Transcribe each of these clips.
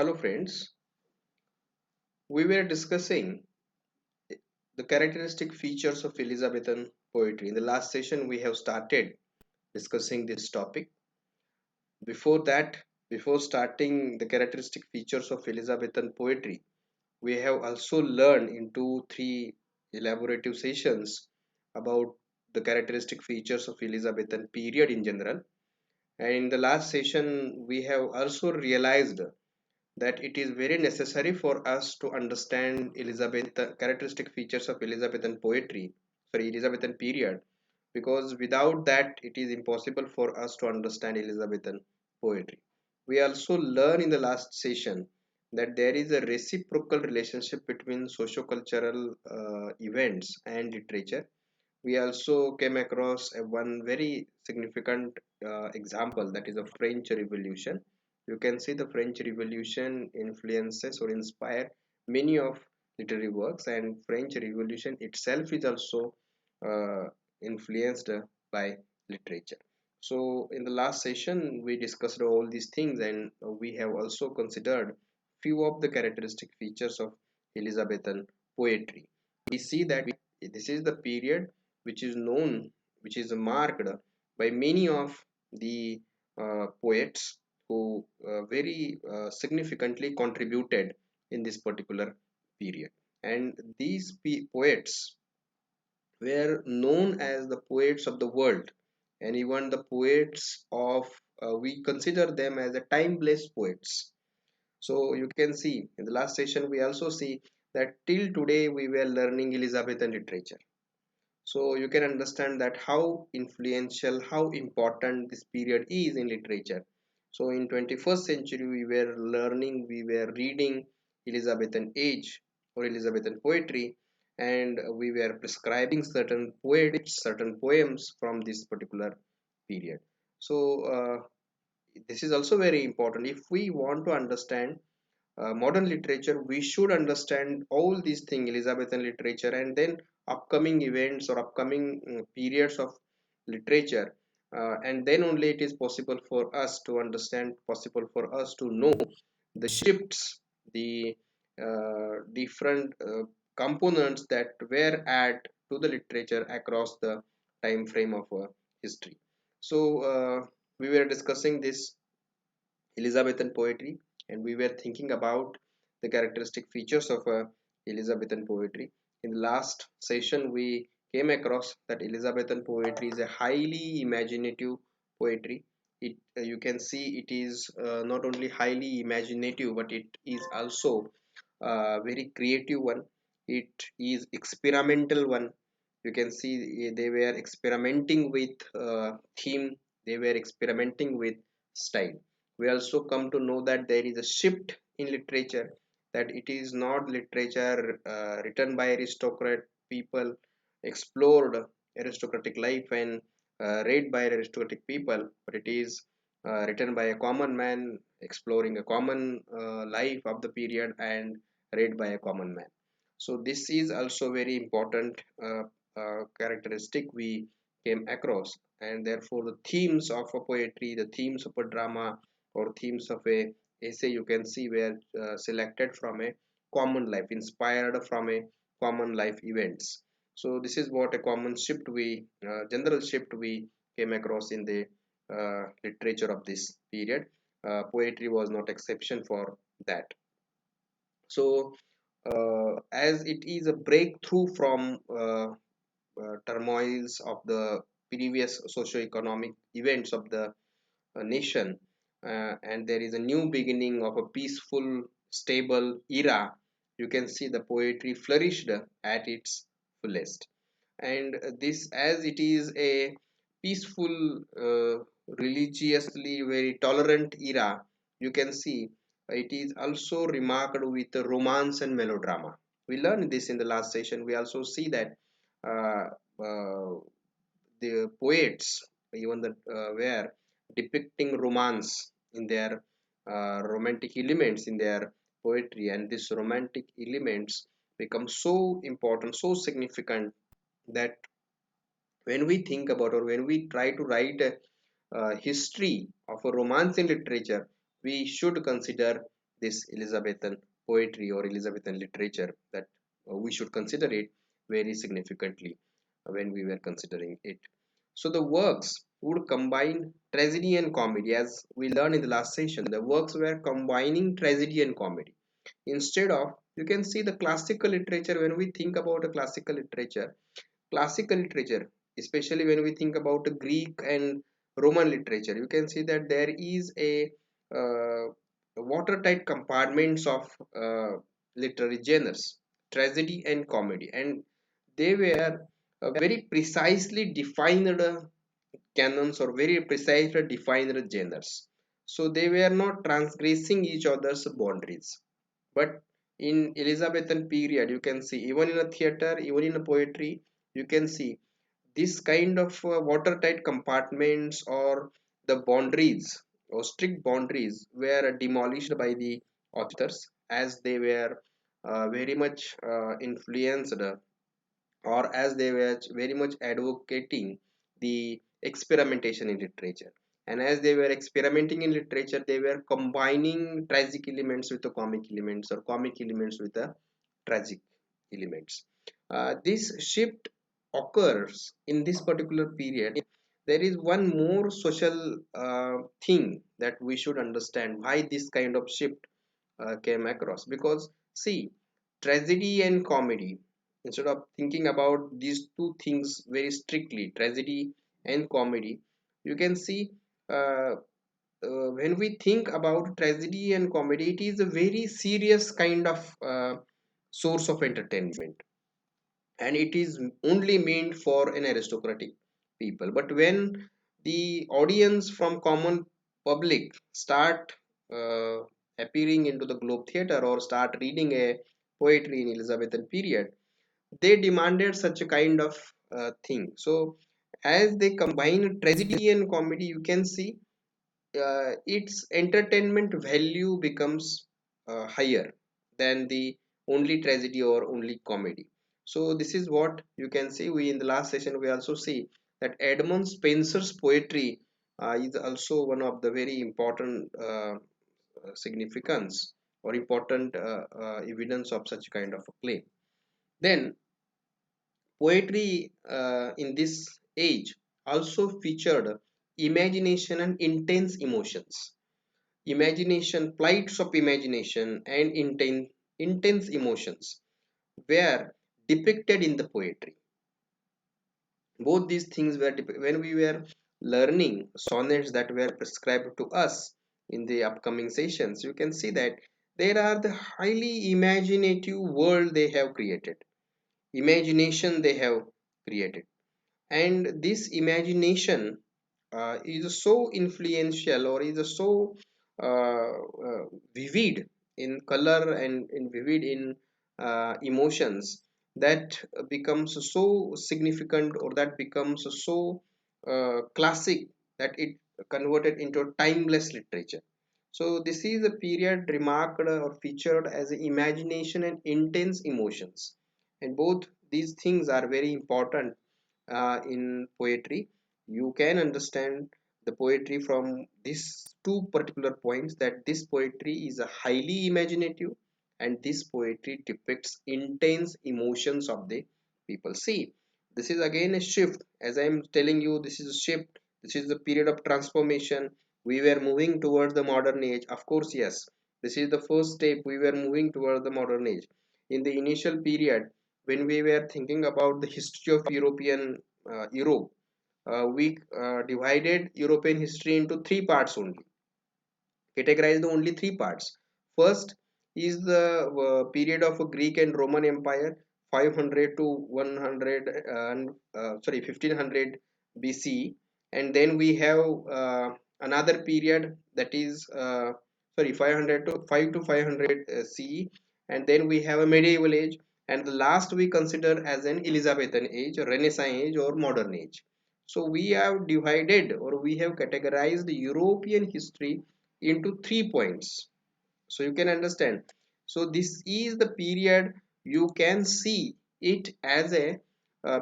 Hello friends, we were discussing the characteristic features of Elizabethan poetry. In the last session, we have started discussing this topic. Before that, before starting the characteristic features of Elizabethan poetry, we have also learned in 2-3 elaborative sessions about the characteristic features of Elizabethan period in general. And in the last session, we have also realized that it is very necessary for us to understand Elizabethan characteristic features of Elizabethan poetry, sorry, Elizabethan period, because without that it is impossible for us to understand Elizabethan poetry. We also learn in the last session that there is a reciprocal relationship between socio-cultural events and literature. We also came across one very significant example, that is a French Revolution. You can see the French Revolution influences or inspire many of literary works, and French Revolution itself is also uh, influenced by literature. So in the last session we discussed all these things, and we have also considered few of the characteristic features of Elizabethan poetry. We see that this is the period which is known, which is marked by many of the poets who very significantly contributed in this particular period. And these poets were known as the poets of the world, and even the poets of we consider them as a timeless poets. So you can see in the last session we also see that till today we were learning Elizabethan literature, so you can understand that how influential, how important this period is in literature. So in 21st century we were learning, we were reading Elizabethan age or Elizabethan poetry, and we were prescribing certain poets, certain poems from this particular period. So this is also very important. If we want to understand modern literature, we should understand all these things, Elizabethan literature, and then upcoming events or upcoming periods of literature, and then only it is possible for us to understand, possible for us to know the shifts, the different components that were added to the literature across the time frame of history. So we were discussing this Elizabethan poetry, and we were thinking about the characteristic features of Elizabethan poetry. In the last session, we came across that Elizabethan poetry is a highly imaginative poetry. You can see it is not only highly imaginative, but it is also a very creative one. It is experimental one. You can see they were experimenting with theme. They were experimenting with style. We also come to know that there is a shift in literature, that it is not literature written by aristocrat people, explored aristocratic life and read by aristocratic people, but it is written by a common man exploring a common life of the period and read by a common man. So this is also very important characteristic we came across, and therefore the themes of a poetry, the themes of a drama, or themes of a essay, you can see were selected from a common life, inspired from a common life events. So this is what a common shift we general shift we came across in the literature of this period. Poetry was not exception for that. So as it is a breakthrough from turmoils of the previous socio-economic events of the nation, and there is a new beginning of a peaceful, stable era. You can see the poetry flourished at its fullest, and this, as it is a peaceful, religiously very tolerant era, you can see it is also remarked with the romance and melodrama. We learned this in the last session. We also see that uh, uh, the poets, even that were depicting romance in their romantic elements in their poetry, and these romantic elements become so important, so significant, that when we think about, or when we try to write a history of a romance in literature, we should consider this Elizabethan poetry or Elizabethan literature, that we should consider it very significantly when we were considering it. So the works would combine tragedy and comedy. As we learned in the last session, the works were combining tragedy and comedy. Instead of, you can see the classical literature. When we think about a classical literature, especially when we think about Greek and Roman literature, you can see that there is a watertight compartments of literary genres, tragedy and comedy, and they were very precisely defined canons or very precisely defined genres. So they were not transgressing each other's boundaries. But in Elizabethan period, you can see, even in a theater, even in a poetry, you can see this kind of watertight compartments or the boundaries or strict boundaries were demolished by the authors, as they were very much influenced, or as they were very much advocating the experimentation in literature. And as they were experimenting in literature, they were combining tragic elements with the comic elements, or comic elements with the tragic elements. This shift occurs in this particular period. There is one more social thing that we should understand why this kind of shift came across. Because see, tragedy and comedy, instead of thinking about these two things very strictly, tragedy and comedy, you can see, uh, when we think about tragedy and comedy, it is a very serious kind of source of entertainment, and it is only meant for an aristocratic people. But when the audience from common public start uh, appearing into the globe theater or start reading a poetry in Elizabethan period, they demanded such a kind of thing. So as they combine tragedy and comedy, you can see its entertainment value becomes higher than the only tragedy or only comedy. So this is what you can see. We, in the last session, we also see that Edmund Spenser's poetry is also one of the very important significance or important evidence of such kind of a play. Then poetry in this age also featured imagination and intense emotions. Imagination, flights of imagination, and intense emotions were depicted in the poetry. Both these things were when we were learning sonnets that were prescribed to us in the upcoming sessions. You can see that there are the highly imaginative world they have created, imagination they have created, and this imagination is so influential, or is so vivid in color and in vivid in emotions, that becomes so significant, or that becomes so classic, that it converted into timeless literature. So this is a period remarked or featured as imagination and intense emotions, and both these things are very important in poetry. You can understand the poetry from these two particular points, that this poetry is a highly imaginative, and this poetry depicts intense emotions of the people. See, this is again a shift. As I am telling you, this is a shift. This is the period of transformation. We were moving towards the modern age, of course. Yes, this is the first step. We were moving towards the modern age. In the initial period, when we were thinking about the history of Europe, we divided European history into three parts only, categorized only three parts. First is the period of Greek and Roman Empire, 500 to 100, and 1500 BC, and then we have another period, that is 500 to 5 to 500 CE, and then we have a medieval age, and the last we consider as an Elizabethan age, or Renaissance age, or modern age. So we have divided, or we have categorized European history into 3 points, so you can understand. So this is the period, you can see it as a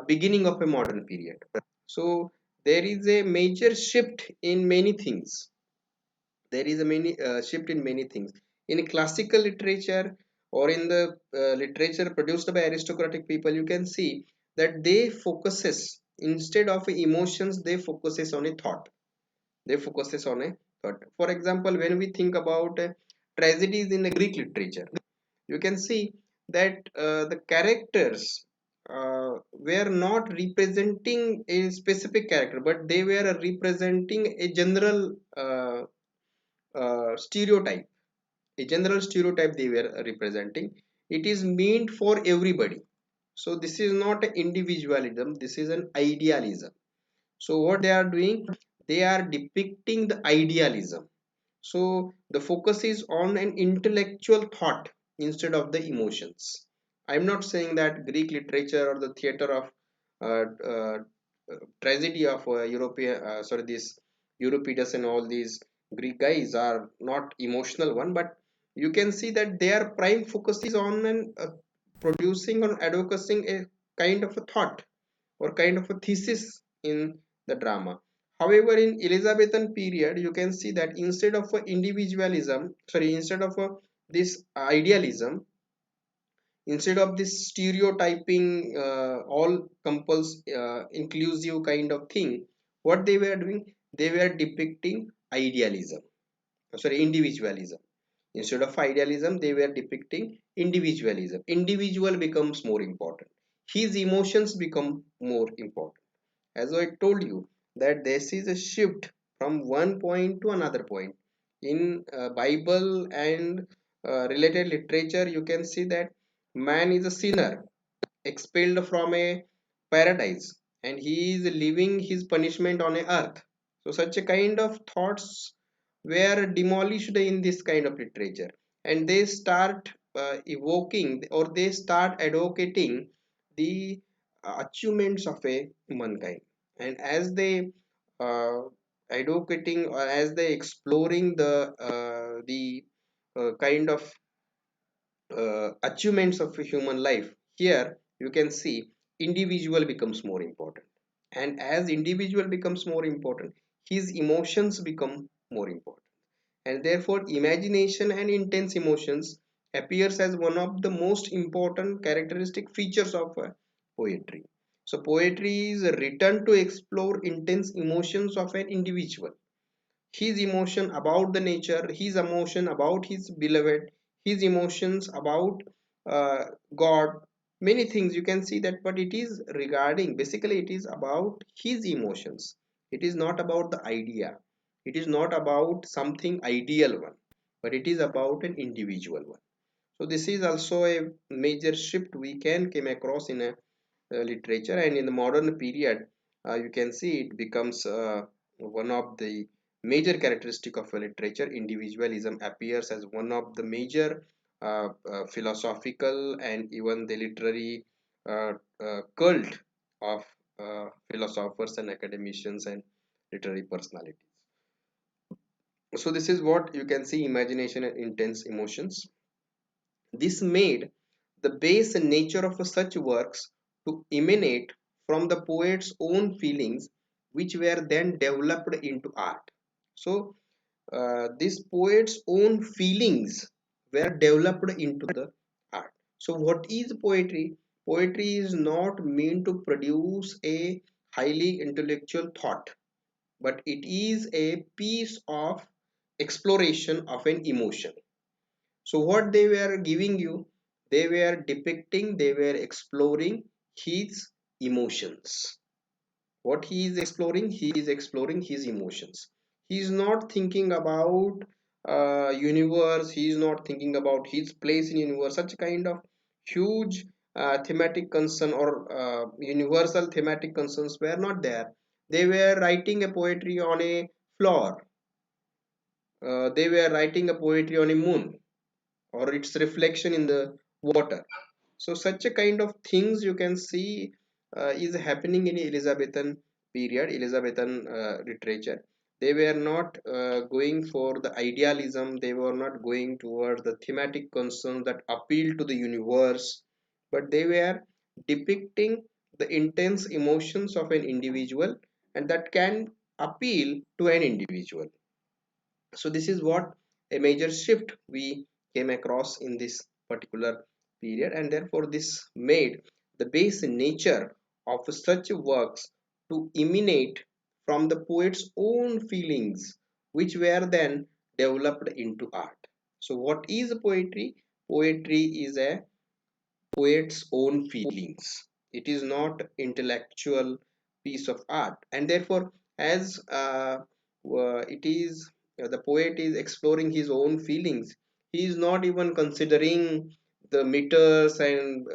beginning of a modern period. So there is a major shift in many things. There is a many shift in many things. In classical literature or in the literature produced by aristocratic people, you can see that they focuses, instead of emotions, they focuses on a thought. They focuses on a thought. For example, when we think about tragedies in the Greek literature, you can see that the characters were not representing a specific character, but they were representing a general stereotype. A general stereotype they were representing. It is meant for everybody. So this is not an individualism, this is an idealism. So what they are doing, they are depicting the idealism. So the focus is on an intellectual thought instead of the emotions. I'm not saying that Greek literature or the theater of uh, uh, tragedy of European, sorry, this Euripides and all these Greek guys are not emotional one, but you can see that their prime focus is on an, producing or advocating a kind of a thought or kind of a thesis in the drama. However, in Elizabethan period, you can see that instead of a individualism, sorry, instead of a, this idealism, instead of this stereotyping, all compulse inclusive kind of thing, what they were doing, they were depicting idealism, sorry, individualism. Instead of idealism, they were depicting individualism. Individual becomes more important. His emotions become more important. As I told you, that this is a shift from one point to another point. In Bible and related literature, you can see that man is a sinner expelled from a paradise, and he is living his punishment on a earth. So such a kind of thoughts were demolished in this kind of literature, and they start evoking or they start advocating the achievements of a mankind. And as they uh, advocating or as they exploring the kind of achievements of a human life, here you can see individual becomes more important. And as individual becomes more important, his emotions become more important. And therefore imagination and intense emotions appears as one of the most important characteristic features of poetry. So poetry is written to explore intense emotions of an individual, his emotion about the nature, his emotion about his beloved, his emotions about uh, God, many things you can see that. But it is regarding, basically it is about his emotions. It is not about the idea, it is not about something ideal one, but it is about an individual one. So this is also a major shift we can came across in a literature. And in the modern period, you can see it becomes one of the major characteristic of a literature. Individualism appears as one of the major philosophical and even the literary uh, cult of philosophers and academicians and literary personalities. So this is what you can see: imagination and intense emotions. This made the base nature of such works to emanate from the poet's own feelings, which were then developed into art. So, this poet's own feelings were developed into the art. So, what is poetry? Poetry is not meant to produce a highly intellectual thought, but it is a piece of exploration of an emotion. So what they were giving you, they were depicting, they were exploring his emotions. What he is exploring his emotions. He is not thinking about universe, he is not thinking about his place in universe. Such kind of huge thematic concern or universal thematic concerns were not there. They were writing a poetry on a flower, they were writing a poetry on a moon or its reflection in the water. So such a kind of things you can see is happening in Elizabethan period, Elizabethan literature. They were not going for the idealism, they were not going towards the thematic concerns that appeal to the universe, but they were depicting the intense emotions of an individual, and that can appeal to an individual. So this is what a major shift we came across in this particular period, and therefore this made the base nature of such works to emanate from the poet's own feelings, which were then developed into art. So what is poetry? Poetry is a poet's own feelings. It is not intellectual piece of art, and therefore, as it is the poet is exploring his own feelings. He is not even considering the meters and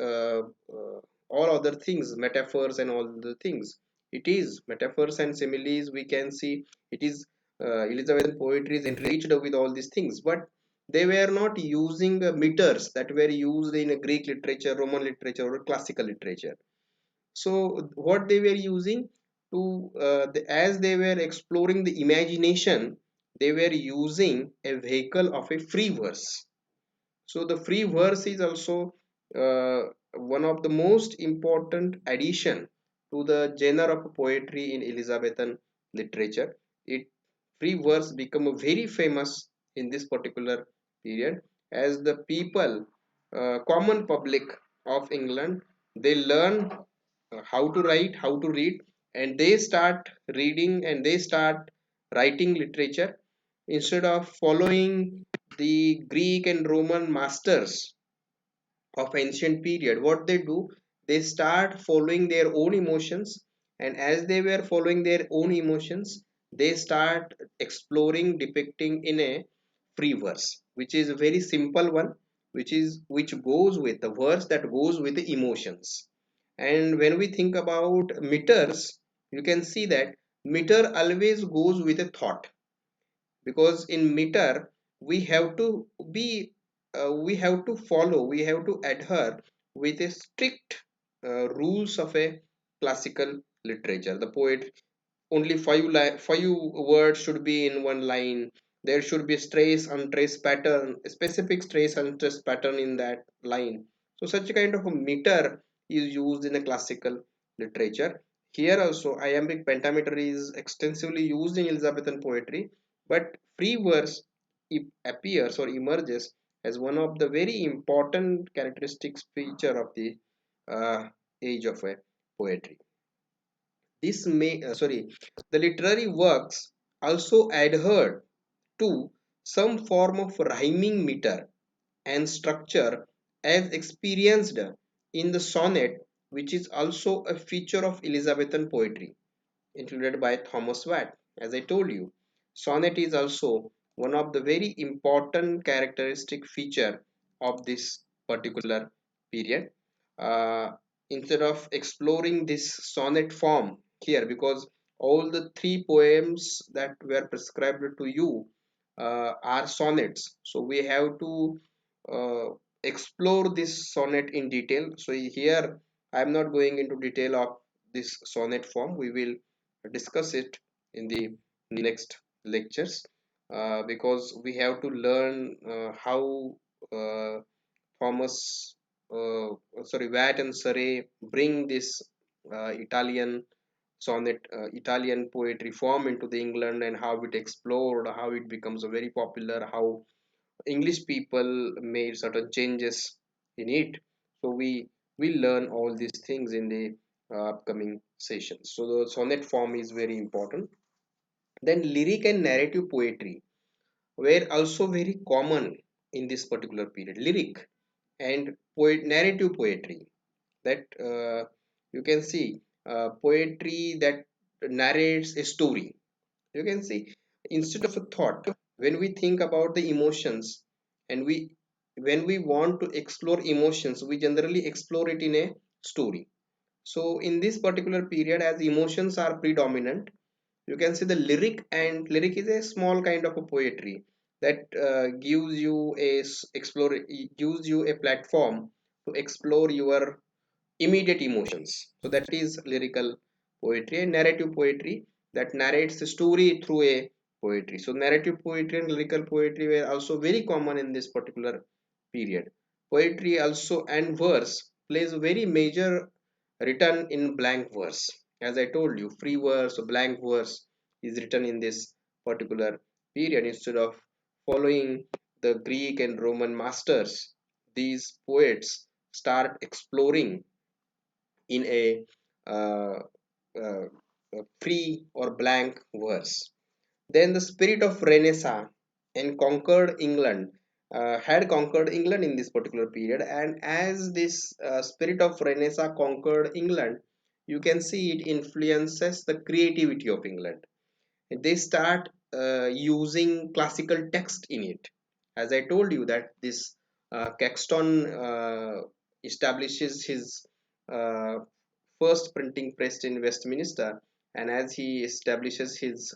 all other things, metaphors and all the things. It is metaphors and similes. We can see it is Elizabethan poetry is enriched with all these things, but they were not using meters that were used in Greek literature, Roman literature, or classical literature. So what they were using to as they were exploring the imagination, they were using a vehicle of a free verse. So the free verse is also uh, one of the most important addition to the genre of poetry in Elizabethan literature. It Free verse become very famous in this particular period, as the people, common public of England, they learn how to write, how to read, and they start reading and they start writing literature instead of following the Greek and Roman masters of ancient period. What they do, they start following their own emotions, and as they were following their own emotions, they start exploring, depicting in a free verse, which is a very simple one, which goes with the verse that goes with the emotions. And when we think about meters, you can see that meter always goes with a thought, because in meter we have to be we have to follow, we have to adhere with a strict rules of a classical literature. The poet, only five words should be in one line. There should be a trace untrace pattern, a specific trace untrace pattern in that line. So such a kind of a meter is used in a classical literature. Here also iambic pentameter is extensively used in Elizabethan poetry, but free verse appears or emerges as one of the very important characteristics feature of the uh, age of a poetry. This may the literary works also adhered to some form of rhyming meter and structure as experienced in the sonnet, which is also a feature of Elizabethan poetry included by Thomas Watt. As I told you, sonnet is also one of the very important characteristic feature of this particular period. Uh, Instead of exploring this sonnet form here, because all the three poems that were prescribed to you are sonnets, so we have to uh, explore this sonnet in detail. So here I am not going into detail of this sonnet form. We will discuss it in the next lectures, because we have to learn how uh, Thomas, Watt and Surrey bring this Italian poetry form into the England, and how it explored, how it becomes a very popular, how English people made certain changes in it. So we will learn all these things in the upcoming sessions. So the sonnet form is very important. Then lyric and narrative poetry were also very common in this particular period. Lyric and narrative poetry, that you can see poetry that narrates a story. You can see, instead of a thought, when we think about the emotions, and when we want to explore emotions, we generally explore it in a story. So in this particular period, as emotions are predominant, you can see the lyric, and lyric is a small kind of a poetry that gives you a platform to explore your immediate emotions. So that is lyrical poetry. And narrative poetry, that narrates the story through a poetry. So narrative poetry and lyrical poetry were also very common in this particular period. Poetry also and verse plays a very major written in blank verse. As I told you, free verse or blank verse is written in this particular period instead of following the Greek and Roman masters, these poets start exploring in uh, uh, a free or blank verse. Then the spirit of Renaissance and conquered England had conquered England in this particular period, and as this spirit of Renaissance conquered England, you can see it influences the creativity of England. They start using classical text in it. As I told you that this Caxton establishes his uh, first printing press in Westminster, and as he establishes his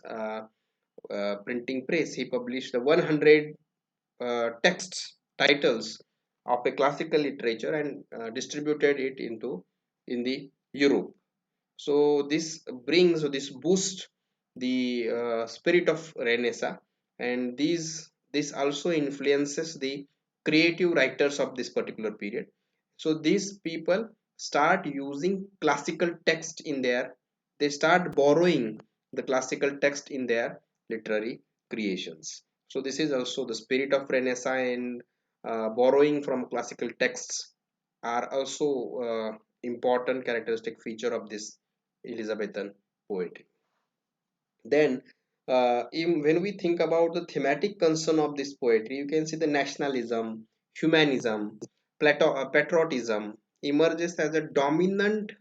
printing press, he published the 100 texts titles of a classical literature and distributed it into in the Europe. So this brings or this boosts the spirit of Renaissance, and this also influences the creative writers of this particular period. So these people start using classical text in their, they start borrowing the classical text in their literary creations. So this is also the spirit of Renaissance, and borrowing from classical texts are also important characteristic feature of this Elizabethan poetry. Then, when we think about the thematic concern of this poetry, you can see the nationalism, humanism, patriotism emerges as a dominant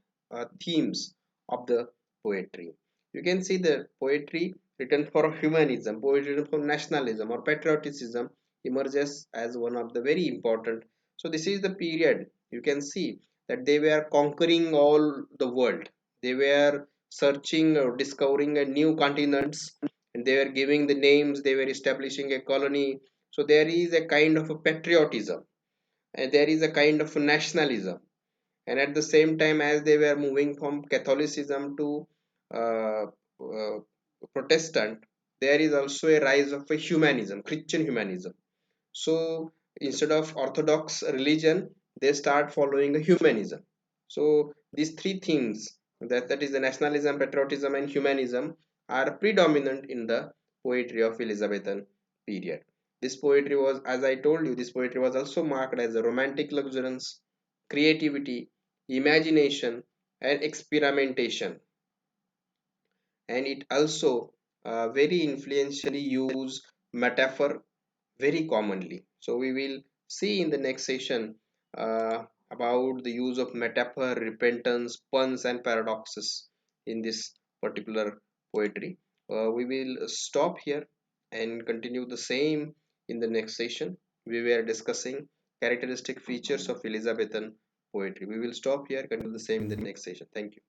themes of the poetry. You can see the poetry written for humanism, poetry written for nationalism or patriotism emerges as one of the very important. So this is the period you can see that they were conquering all the world. They were searching or discovering a new continents, and they were giving the names, they were establishing a colony. So there is a kind of a patriotism, and there is a kind of a nationalism. And at the same time, as they were moving from Catholicism to uh, uh, Protestant, there is also a rise of a humanism, Christian humanism. So instead of orthodox religion, they start following a humanism. So these three things, that is the nationalism, patriotism and humanism, are predominant in the poetry of Elizabethan period. This poetry was, as I told you, this poetry was also marked as a romantic luxuriance, creativity, imagination and experimentation, and it also very influentially use metaphor very commonly. So we will see in the next session about the use of metaphor, repentance, puns, and paradoxes in this particular poetry. We will stop here and continue the same in the next session. We were discussing characteristic features of Elizabethan poetry. We will stop here, continue the same in the next session. Thank you.